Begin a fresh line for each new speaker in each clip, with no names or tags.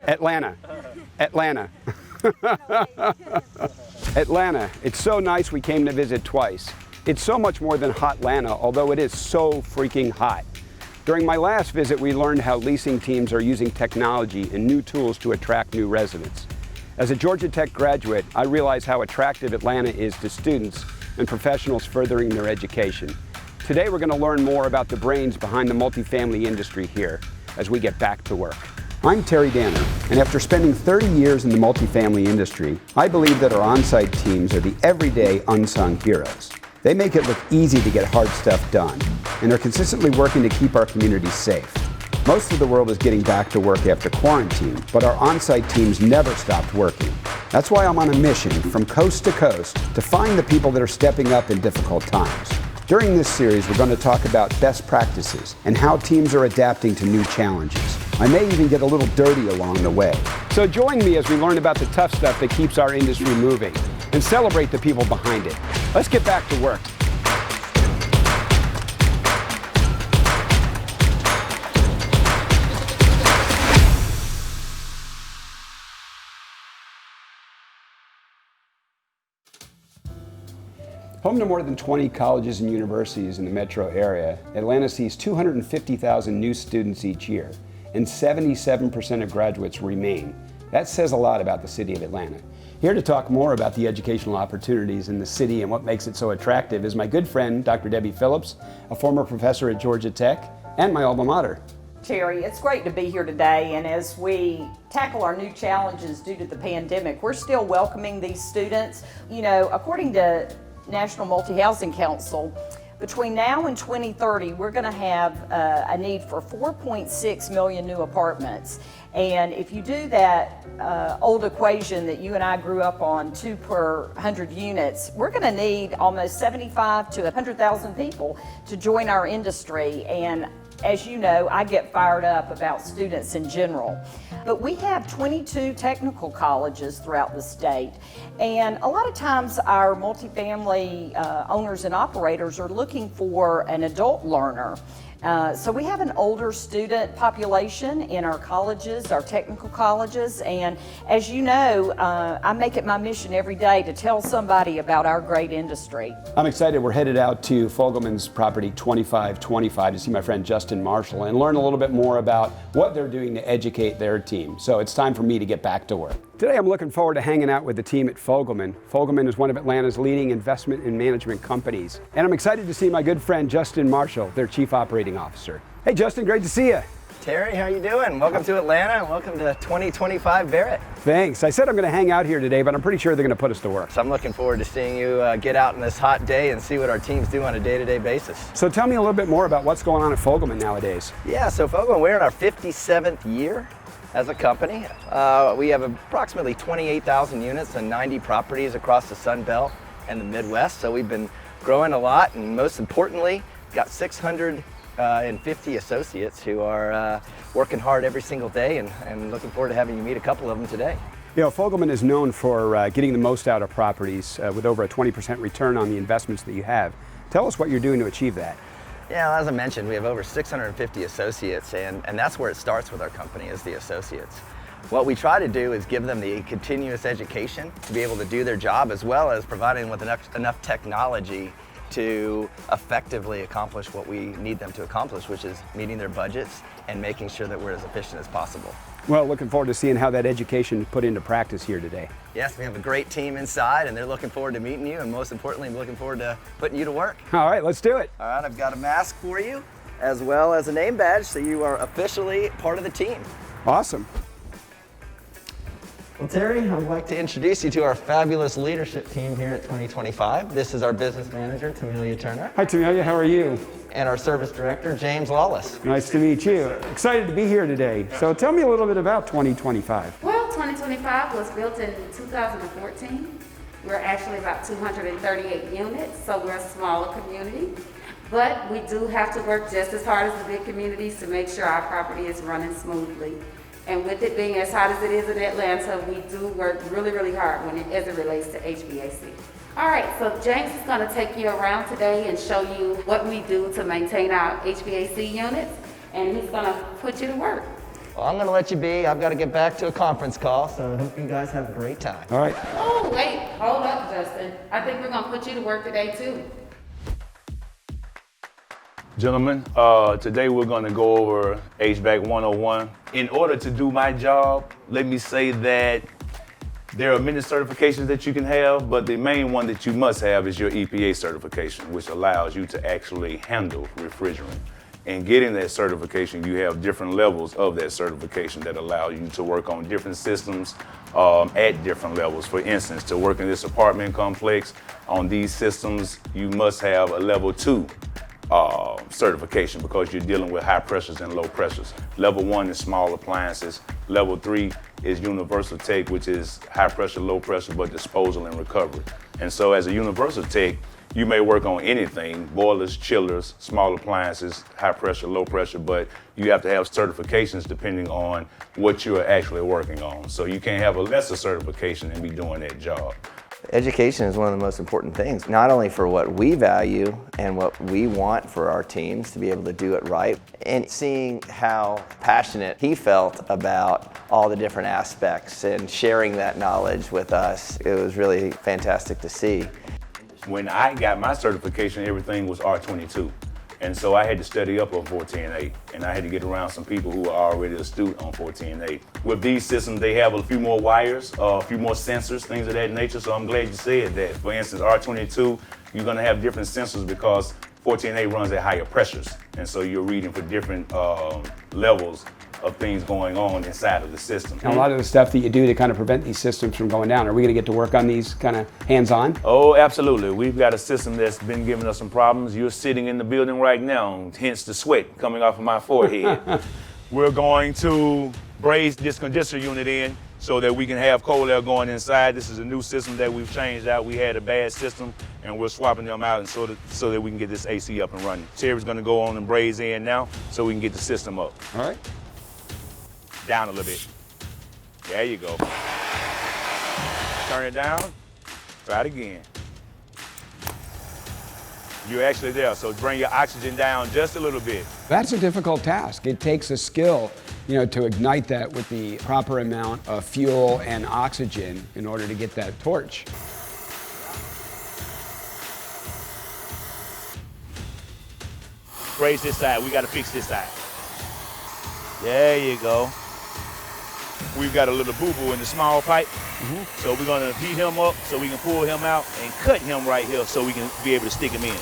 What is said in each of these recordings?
Atlanta. Atlanta. Atlanta. It's so nice we came to visit twice. It's so much more than Hotlanta, although it is so freaking hot. During my last visit, we learned how leasing teams are using technology and new tools to attract new residents. As a Georgia Tech graduate, I realize how attractive Atlanta is to students and professionals furthering their education. Today, we're going to learn more about the brains behind the multifamily industry here as we get back to work. I'm Terry Danner, and after spending 30 years in the multifamily industry, I believe that our on-site teams are the everyday unsung heroes. They make it look easy to get hard stuff done, and they're consistently working to keep our communities safe. Most of the world is getting back to work after quarantine, but our on-site teams never stopped working. That's why I'm on a mission from coast to coast to find the people that are stepping up in difficult times. During this series, we're going to talk about best practices and how teams are adapting to new challenges. I may even get a little dirty along the way. So join me as we learn about the tough stuff that keeps our industry moving and celebrate the people behind it. Let's get back to work. Home to more than 20 colleges and universities in the metro area, Atlanta sees 250,000 new students each year, and 77% of graduates remain. That says a lot about the city of Atlanta. Here to talk more about the educational opportunities in the city and what makes it so attractive is my good friend, Dr. Debbie Phillips, a former professor at Georgia Tech, and my alma mater.
Terry, it's great to be here today, and as we tackle our new challenges due to the pandemic, we're still welcoming these students. You know, according to National Multi-Housing Council, between now and 2030, we're going to have a need for 4.6 million new apartments. And if you do that old equation that you and I grew up on, 2 per 100 units, we're going to need almost 75 to 100,000 people to join our industry. And as you know, I get fired up about students in general. But we have 22 technical colleges throughout the state. And a lot of times our multifamily owners and operators are looking for an adult learner. So we have an older student population in our colleges, our technical colleges, and as you know, I make it my mission every day to tell somebody about our great industry.
I'm excited. We're headed out to Fogelman's property 2525 to see my friend Justin Marshall and learn a little bit more about what they're doing to educate their team. So it's time for me to get back to work. Today I'm looking forward to hanging out with the team at Fogelman. Fogelman is one of Atlanta's leading investment and management companies. And I'm excited to see my good friend Justin Marshall, their Chief Operating Officer. Hey Justin, great to see you.
Terry, how you doing? Welcome to Atlanta and welcome to 2025 Barrett.
Thanks. I said I'm going to hang out here today, but I'm pretty sure they're going to put us to work.
So I'm looking forward to seeing you get out on this hot day and see what our teams do on a day-to-day basis.
So tell me a little bit more about what's going on at Fogelman nowadays.
Yeah, so Fogelman, we're in our 57th year as a company. We have approximately 28,000 units and 90 properties across the Sun Belt and the Midwest. So we've been growing a lot, and most importantly, got 650 associates who are working hard every single day, and looking forward to having you meet a couple of them today.
You know, Fogelman is known for getting the most out of properties with over a 20% return on the investments that you have. Tell us what you're doing to achieve that.
Yeah, as I mentioned, we have over 650 associates, and that's where it starts with our company, is the associates. What we try to do is give them the continuous education to be able to do their job, as well as providing them with enough technology to effectively accomplish what we need them to accomplish, which is meeting their budgets and making sure that we're as efficient as possible.
Well, looking forward to seeing how that education is put into practice here today.
Yes, we have a great team inside, and they're looking forward to meeting you, and most importantly, looking forward to putting you to work.
All right, let's do it.
All right, I've got a mask for you, as well as a name badge, so you are officially part of the team.
Awesome.
Well, Terry, I'd like to introduce you to our fabulous leadership team here at 2025. This is our business manager, Tamelia Turner.
Hi, Tamelia, how are you?
And our service director, James Lawless.
Nice to meet you. Excited to be here today. So tell me a little bit about 2025.
Well, 2025 was built in 2014. We're actually about 238 units, so we're a smaller community. But we do have to work just as hard as the big communities to make sure our property is running smoothly. And with it being as hot as it is in Atlanta, we do work really, really hard as it relates to HVAC. All right, so James is going to take you around today and show you what we do to maintain our HVAC units, and he's going to put you to work.
Well, I'm gonna let you be. I've got to get back to a conference call, so I hope you guys have a great time.
All right.
Oh, wait, hold up, Justin. I think we're gonna put you to work today too.
Gentlemen, today we're going to go over HVAC 101. In order to do my job, let me say that there are many certifications that you can have, but the main one that you must have is your EPA certification, which allows you to actually handle refrigerant. And getting that certification, you have different levels of that certification that allow you to work on different systems at different levels. For instance, to work in this apartment complex on these systems, you must have a level 2 certification because you're dealing with high pressures and low pressures. Level 1 is small appliances. Level 3 is universal tech, which is high pressure, low pressure, but disposal and recovery. And so as a universal tech, you may work on anything, boilers, chillers, small appliances, high pressure, low pressure, but you have to have certifications depending on what you are actually working on. So you can't have a lesser certification and be doing that job.
Education is one of the most important things, not only for what we value and what we want for our teams to be able to do it right, and seeing how passionate he felt about all the different aspects and sharing that knowledge with us. It was really fantastic to see.
When I got my certification, everything was R22. And so I had to study up on 410A, and I had to get around some people who are already astute on 410A. With these systems, they have a few more wires, a few more sensors, things of that nature, so I'm glad you said that. For instance, R22, you're gonna have different sensors because 410A runs at higher pressures, and so you're reading for different levels of things going on inside of the system.
And a lot of the stuff that you do to kind of prevent these systems from going down, are we going to get to work on these kind of hands-on?
Oh, absolutely. We've got a system that's been giving us some problems. You're sitting in the building right now, hence the sweat coming off of my forehead. We're going to braise this condenser unit in so that we can have cold air going inside. This is a new system that we've changed out. We had a bad system and we're swapping them out and so that we can get this AC up and running. Terry's going to go on and braise in now so we can get the system up.
All right.
Down a little bit. There you go. Turn it down. Try it again. You're actually there, so bring your oxygen down just a little bit.
That's a difficult task. It takes a skill, to ignite that with the proper amount of fuel and oxygen in order to get that torch.
Raise this side. We got to fix this side. There you go. We've got a little boo-boo in the small pipe. So we're gonna heat him up so we can pull him out and cut him right here so we can be able to stick him in.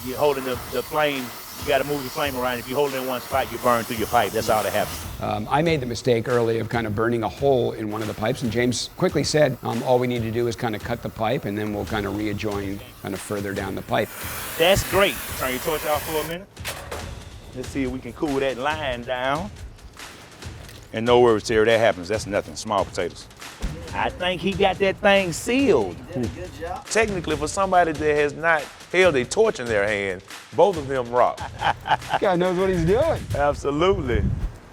You're holding the flame, you gotta move the flame around. If you hold it in one spot, you burn through your pipe. That's all that happens.
I made the mistake early of kind of burning a hole in one of the pipes, and James quickly said, all we need to do is kind of cut the pipe and then we'll kind of readjoin kind of further down the pipe.
That's great. Turn your torch off for a minute. Let's see if we can cool that line down. And no worries, Terry, that happens. That's nothing, small potatoes. I think he got that thing sealed.
You did a good job.
Technically, for somebody that has not held a torch in their hand, both of them rock.
Guy knows what he's doing.
Absolutely.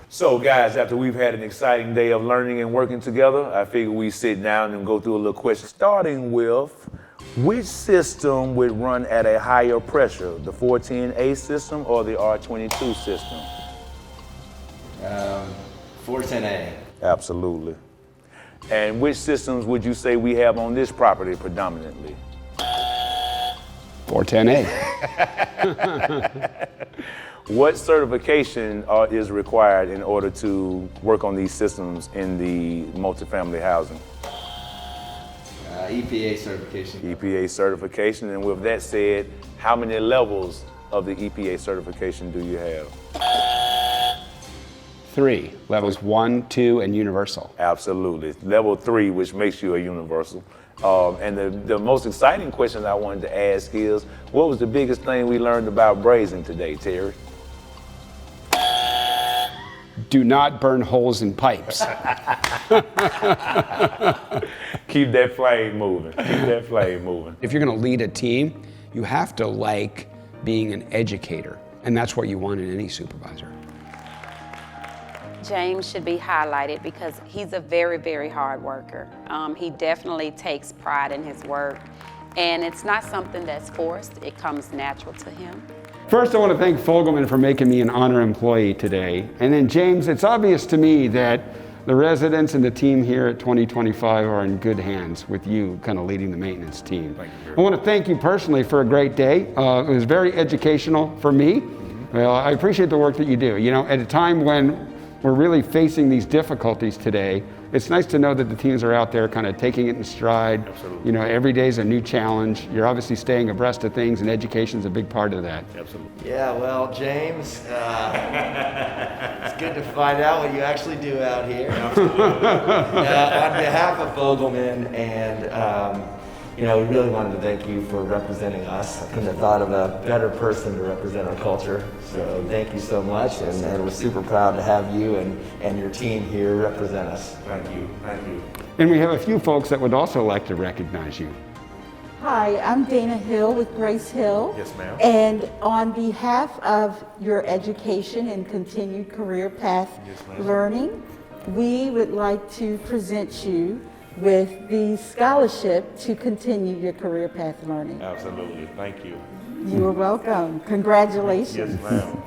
So guys, after we've had an exciting day of learning and working together, I figure we sit down and go through a little question, starting with which system would run at a higher pressure, the 410A system or the R22 system?
410A.
Absolutely. And which systems would you say we have on this property predominantly?
410A.
What certification is required in order to work on these systems in the multifamily housing?
EPA certification.
EPA certification. And with that said, how many levels of the EPA certification do you have?
3, levels 1, 2, and universal.
Absolutely. Level 3, which makes you a universal. And the most exciting question I wanted to ask is, what was the biggest thing we learned about braising today, Terry?
Do not burn holes in pipes.
Keep that flame moving. Keep that flame moving.
If you're going to lead a team, you have to like being an educator. And that's what you want in any supervisor.
James should be highlighted because he's a very, very hard worker. He definitely takes pride in his work, and it's not something that's forced. It comes natural to him.
First, I want to thank Fogelman for making me an honor employee today. And then James, it's obvious to me that the residents and the team here at 2025 are in good hands with you kind of leading the maintenance team.
Thank you.
I want to thank you personally for a great day. It was very educational for me. Well, I appreciate the work that you do. You know, at a time when we're really facing these difficulties today, it's nice to know that the teams are out there kind of taking it in stride.
Absolutely.
You know, every day is a new challenge. You're obviously staying abreast of things, and education's a big part of that.
Absolutely.
Yeah, well, James, it's good to find out what you actually do out here. On behalf of Fogelman and, you know, we really wanted to thank you for representing us. I couldn't have thought of a better person to represent our culture. So thank you so much, and we're super proud to have you and your team here represent us.
Thank you. Thank you.
And we have a few folks that would also like to recognize you.
Hi, I'm Dana Hill with Grace Hill.
Yes, ma'am.
And on behalf of your education and continued career path learning, we would like to present you with the scholarship to continue your career path learning.
Absolutely. Thank you.
You are welcome. Congratulations.
Yes, ma'am.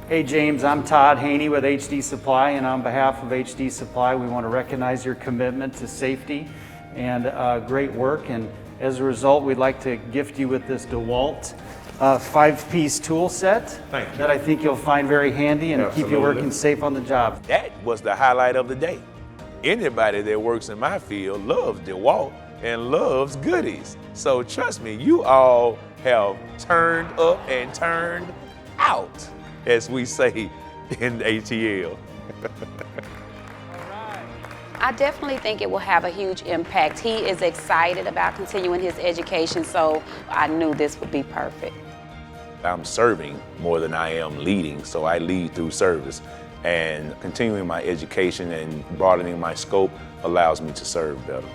Hey James, I'm Todd Haney with HD Supply, and on behalf of HD Supply, we want to recognize your commitment to safety and great work. And as a result, we'd like to gift you with this DeWalt 5-piece tool set.
Thank you.
That I think you'll find very handy and keep you
Absolutely.
working safe on the job.
That was the highlight of the day. Anybody that works in my field loves DeWalt and loves goodies. So trust me, you all have turned up and turned out, as we say in ATL.
I definitely think it will have a huge impact. He is excited about continuing his education, so I knew this would be perfect.
I'm serving more than I am leading, so I lead through service. And continuing my education and broadening my scope allows me to serve better.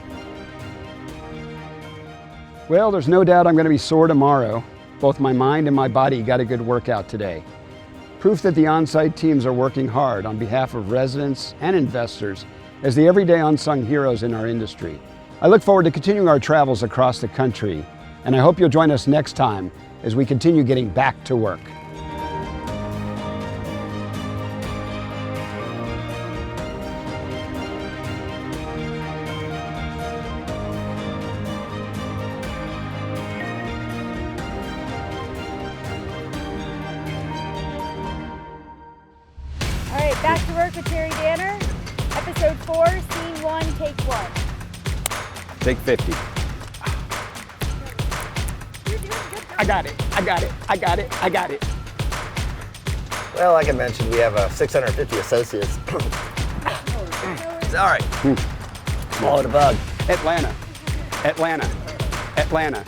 Well, there's no doubt I'm going to be sore tomorrow. Both my mind and my body got a good workout today. Proof that the on-site teams are working hard on behalf of residents and investors as the everyday unsung heroes in our industry. I look forward to continuing our travels across the country, and I hope you'll join us next time as we continue getting back to work.
All right, back to work with Terry Danner. Episode 4, Scene 1, Take 1.
Take 50. I got it, I got it, I got it, I got it.
Well, like I mentioned, we have 650 associates. Sorry. Swallowed a bug.
Atlanta, Atlanta, Atlanta.